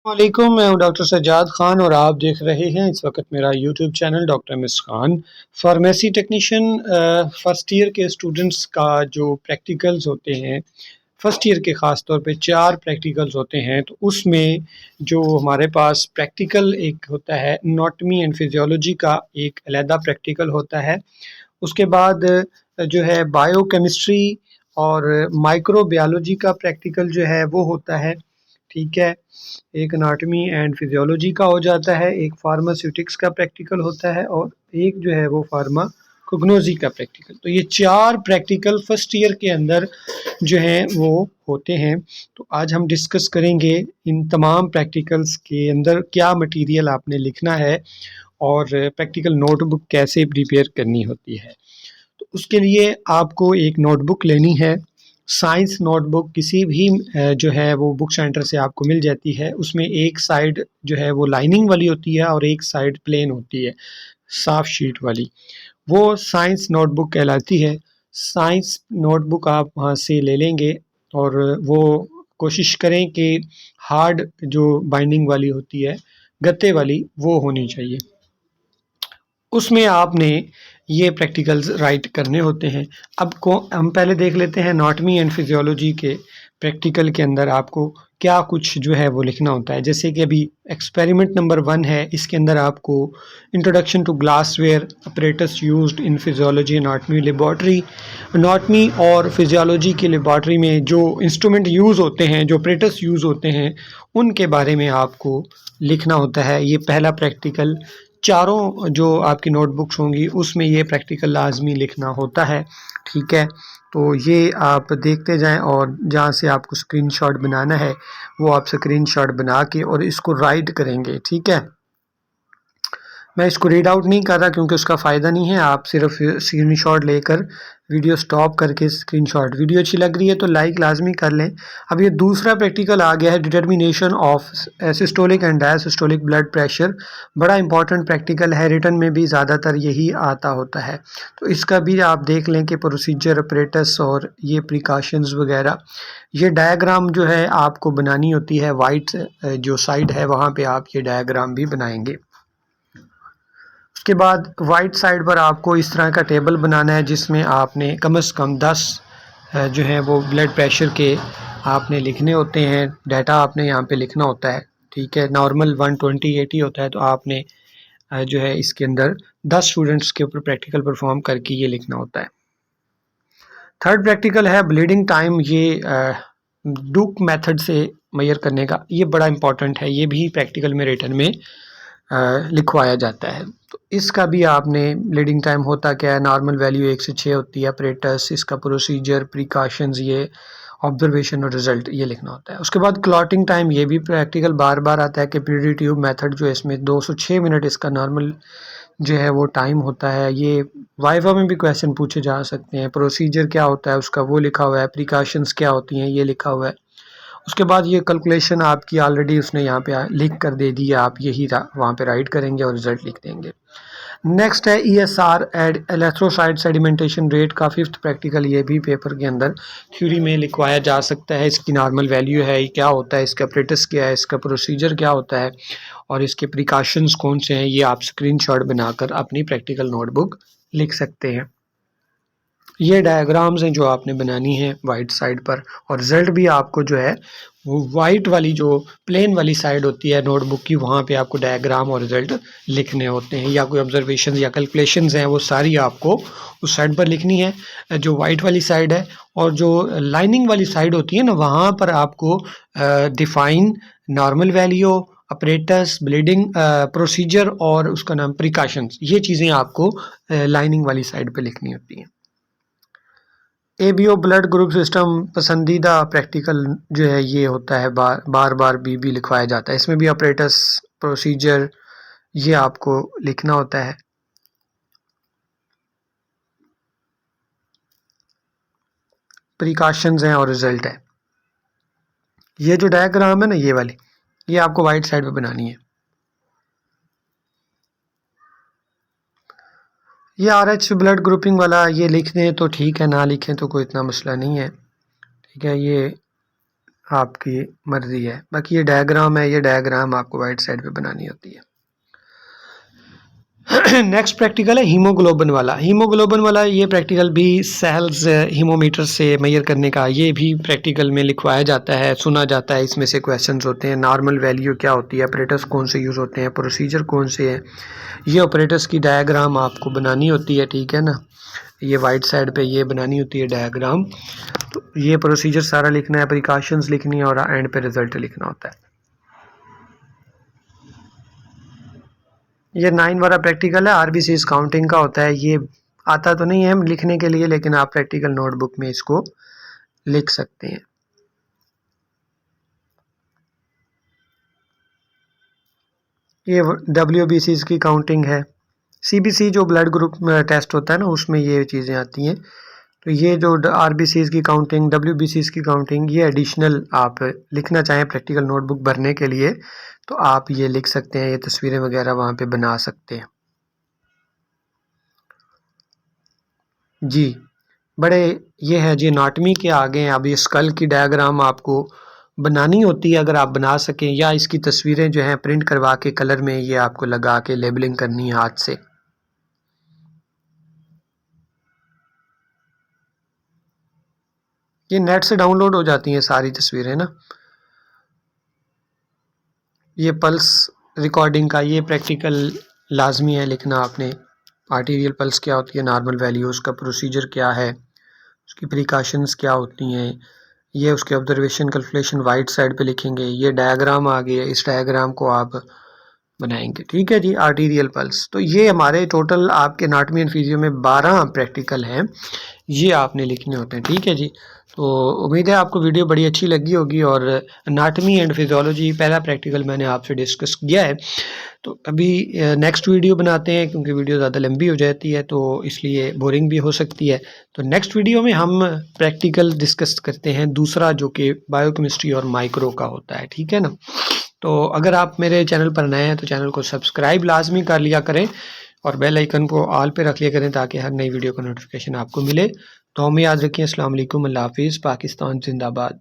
वालेकुम, मैं हूँ डॉक्टर सज्जाद खान और आप देख रहे हैं इस वक्त मेरा YouTube channel doctor miss Khan. Pharmacy technician first year के स्टूडेंट्स का जो प्रैक्टिकल्स होते हैं, फर्स्ट ईयर के ख़ास तौर पे 4 प्रैक्टिकल्स होते हैं, तो उसमें जो हमारे पास प्रैक्टिकल एक होता है एनाटॉमी एंड फिजियोलॉजी का एक अलहदा प्रैक्टिकल होता है। उसके बाद जो है बायोकेमिस्ट्री और माइक्रोबायोलॉजी का प्रैक्टिकल जो है वो होता है, ठीक है। एक एनाटॉमी एंड फिजियोलॉजी का हो जाता है, एक फार्मास्यूटिक्स का प्रैक्टिकल होता है और एक जो है वो फार्माकोग्नोसी का प्रैक्टिकल। तो ये 4 प्रैक्टिकल फर्स्ट ईयर के अंदर जो हैं वो होते हैं। तो आज हम डिस्कस करेंगे इन तमाम प्रैक्टिकल्स के अंदर क्या मटेरियल आपने लिखना है और प्रैक्टिकल नोटबुक कैसे प्रिपेयर करनी होती है। तो उसके लिए आपको एक नोटबुक लेनी है। साइंस नोटबुक किसी भी जो है वो बुक सेंटर से आपको मिल जाती है। उसमें एक साइड जो है वो लाइनिंग वाली होती है और एक साइड प्लेन होती है, साफ शीट वाली। वो साइंस नोटबुक कहलाती है। साइंस नोटबुक आप वहाँ से ले लेंगे और वो कोशिश करें कि हार्ड जो बाइंडिंग वाली होती है, गत्ते वाली, वो होनी चाहिए। उसमें आपने ये प्रैक्टिकल्स राइट करने होते हैं। अब को हम पहले देख लेते हैं एनाटॉमी एंड फिजियोलॉजी के प्रैक्टिकल के अंदर आपको क्या कुछ जो है वो लिखना होता है। जैसे कि अभी एक्सपेरिमेंट नंबर 1 है, इसके अंदर आपको introduction to glassware apparatus used in physiology anatomy laboratory. Anatomy और फिजियोलॉजी की लेबोरेटरी में जो इंस्ट्रूमेंट यूज़ होते हैं, जो अपरेटस यूज़ होते हैं, उनके बारे में आपको लिखना होता है। ये पहला प्रैक्टिकल, चारों जो आपकी नोटबुक्स होंगी उसमें ये प्रैक्टिकल लाजमी लिखना होता है, ठीक है। तो ये आप देखते जाएं और जहाँ से आपको स्क्रीनशॉट बनाना है वो आप स्क्रीनशॉट बना के और इसको राइट करेंगे, ठीक है। मैं इसको रीड आउट नहीं कर रहा क्योंकि उसका फ़ायदा नहीं है, आप सिर्फ स्क्रीनशॉट लेकर वीडियो स्टॉप करके स्क्रीनशॉट। वीडियो अच्छी लग रही है तो लाइक लाजमी कर लें। अब ये दूसरा प्रैक्टिकल आ गया है, determination of systolic and diastolic blood pressure. बड़ा इंपॉर्टेंट प्रैक्टिकल है, रिटन में भी ज़्यादातर यही आता होता है। तो इसका भी आप देख लें कि प्रोसीजर, अपरेटस और ये प्रिकॉशंस वगैरह। ये डायग्राम जो है आपको बनानी होती है, वाइट जो साइड है वहाँ पे आप ये डायग्राम भी बनाएंगे। उसके बाद वाइट साइड पर आपको इस तरह का टेबल बनाना है जिसमें आपने कम से कम 10 जो है वो ब्लड प्रेशर के आपने लिखने होते हैं। डाटा आपने यहाँ पे लिखना होता है, ठीक है। नॉर्मल 120/80 होता है, तो आपने जो है इसके अंदर 10 स्टूडेंट्स के ऊपर प्रैक्टिकल परफॉर्म करके ये लिखना होता है। थर्ड प्रैक्टिकल है ब्लीडिंग टाइम। ये डूक मेथड से मेजर करने का, ये बड़ा इंपॉर्टेंट है। ये भी प्रैक्टिकल में रिटन में लिखवाया जाता है। तो इसका भी आपने ब्लीडिंग टाइम होता क्या है, नॉर्मल वैल्यू 1 से 6 होती है, अपरेटस, इसका प्रोसीजर, प्रिकॉशंस, ये ऑब्जर्वेशन और रिजल्ट ये लिखना होता है। उसके बाद क्लॉटिंग टाइम, ये भी प्रैक्टिकल बार बार आता है कि पीडी ट्यूब मेथड जो है इसमें 206 मिनट इसका नॉर्मल जो है वो टाइम होता है। ये वाइवा में भी क्वेश्चन पूछे जा सकते हैं। प्रोसीजर क्या होता है उसका वो लिखा हुआ है, प्रिकॉशंस क्या होती हैं ये लिखा हुआ है। उसके बाद ये कैलकुलेशन आपकी ऑलरेडी उसने यहाँ पे लिख कर दे दी है, आप यही वहाँ पे राइट करेंगे और रिजल्ट लिख देंगे। नेक्स्ट है ESR एड इलेक्ट्रोसाइड सेडिमेंटेशन रेट का 5th प्रैक्टिकल। ये भी पेपर के अंदर थ्योरी में लिखवाया जा सकता है। इसकी नॉर्मल वैल्यू है, क्या होता है, इसका अपरेटस क्या है, इसका प्रोसीजर क्या होता है और इसके प्रिकॉशंस कौन से हैं, ये आप स्क्रीनशॉट बनाकर अपनी प्रैक्टिकल नोटबुक लिख सकते हैं। ये डायग्राम्स हैं जो आपने बनानी है वाइट साइड पर, और रिजल्ट भी आपको जो है वो वाइट वाली जो प्लेन वाली साइड होती है नोटबुक की, वहाँ पे आपको डायग्राम और रिजल्ट लिखने होते हैं। या कोई ऑब्जर्वेशन या कैलकुलेशंस हैं वो सारी आपको उस साइड पर लिखनी है जो वाइट वाली साइड है। और जो लाइनिंग वाली साइड होती है ना, वहाँ पर आपको define, normal value, apparatus, bleeding procedure और उसका नाम प्रिकॉशंस, ये चीज़ें आपको लाइनिंग वाली साइड पर लिखनी होती हैं। ABO ब्लड ग्रुप सिस्टम पसंदीदा प्रैक्टिकल जो है ये होता है, बार बार BB लिखवाया जाता है। इसमें भी ऑपरेटस, प्रोसीजर ये आपको लिखना होता है। प्रिकॉशंस हैं और रिजल्ट है। ये जो डायग्राम है ना, ये वाली, ये आपको वाइट साइड पे बनानी है। ये RH ब्लड ग्रुपिंग वाला ये लिख दें तो ठीक है, ना लिखें तो कोई इतना मसला नहीं है, ठीक है। ये आपकी मर्ज़ी है। बाकी ये डायग्राम है, ये डायग्राम आपको वाइट साइड पे बनानी होती है। नेक्स्ट प्रैक्टिकल है हीमोग्लोबिन वाला। हीमोग्लोबिन वाला ये प्रैक्टिकल भी सेल्स हीमोमीटर से मेजर करने का, ये भी प्रैक्टिकल में लिखवाया जाता है, सुना जाता है। इसमें से क्वेश्चंस होते हैं, नॉर्मल वैल्यू क्या होती है, ऑपरेटर्स कौन से यूज़ होते हैं, प्रोसीजर कौन से हैं, ये ऑपरेटर्स की डायग्राम आपको बनानी होती है, ठीक है ना। ये वाइट साइड पे ये बनानी होती है डायग्राम। तो ये प्रोसीजर सारा लिखना है, प्रिकॉशंस लिखनी है और एंड पे रिजल्ट लिखना होता है। ये 9 वाला प्रैक्टिकल है, आरबीसीज काउंटिंग का होता है। ये आता तो नहीं है लिखने के लिए, लेकिन आप प्रैक्टिकल नोटबुक में इसको लिख सकते हैं। ये WBCs की काउंटिंग है। CBC जो ब्लड ग्रुप टेस्ट होता है ना, उसमें ये चीज़ें आती हैं। तो ये जो RBCs की काउंटिंग, WBCs की काउंटिंग, ये एडिशनल आप लिखना चाहें प्रैक्टिकल नोटबुक भरने के लिए तो आप ये लिख सकते हैं, ये तस्वीरें वगैरह वहाँ पे बना सकते हैं। जी, बड़े ये है जी एनाटॉमी के आगे हैं। अब ये स्कल की डायग्राम आपको बनानी होती है, अगर आप बना सकें, या इसकी तस्वीरें जो हैं प्रिंट करवा के कलर में ये आपको लगा के लेबलिंग करनी है हाथ से। ये नेट से डाउनलोड हो जाती हैं सारी तस्वीरें ना। ये पल्स रिकॉर्डिंग का ये प्रैक्टिकल लाजमी है लिखना आपने। आर्टीरियल पल्स क्या होती है, नॉर्मल वैल्यू, उसका प्रोसीजर क्या है, उसकी प्रिकॉशंस क्या होती हैं, ये उसके ऑब्जर्वेशन कैलकुलेशन वाइट साइड पे लिखेंगे। ये डायग्राम आ गया, इस डायग्राम को आप बनाएंगे, ठीक है जी। आर्टीरियल पल्स, तो ये हमारे टोटल आपके एनाटॉमी एंड फिजियो में 12 प्रैक्टिकल हैं, ये आपने लिखने होते हैं, ठीक है जी। तो उम्मीद है आपको वीडियो बड़ी अच्छी लगी होगी। और एनाटॉमी एंड फिजियोलॉजी पहला प्रैक्टिकल मैंने आपसे डिस्कस किया है। तो अभी नेक्स्ट वीडियो बनाते हैं, क्योंकि वीडियो ज़्यादा लंबी हो जाती है तो इसलिए बोरिंग भी हो सकती है। तो नेक्स्ट वीडियो में हम प्रैक्टिकल डिस्कस करते हैं दूसरा, जो कि बायोकेमिस्ट्री और माइक्रो का होता है, ठीक है ना। तो अगर आप मेरे चैनल पर नए हैं तो चैनल को सब्सक्राइब लाजमी कर लिया करें और बेल आइकन को ऑल पे रख लिया करें, ताकि हर नई वीडियो का नोटिफिकेशन आपको मिले। तो हमें याद रखिए। अस्सलाम वालेकुम, अल्लाह हाफिज़, पाकिस्तान जिंदाबाद।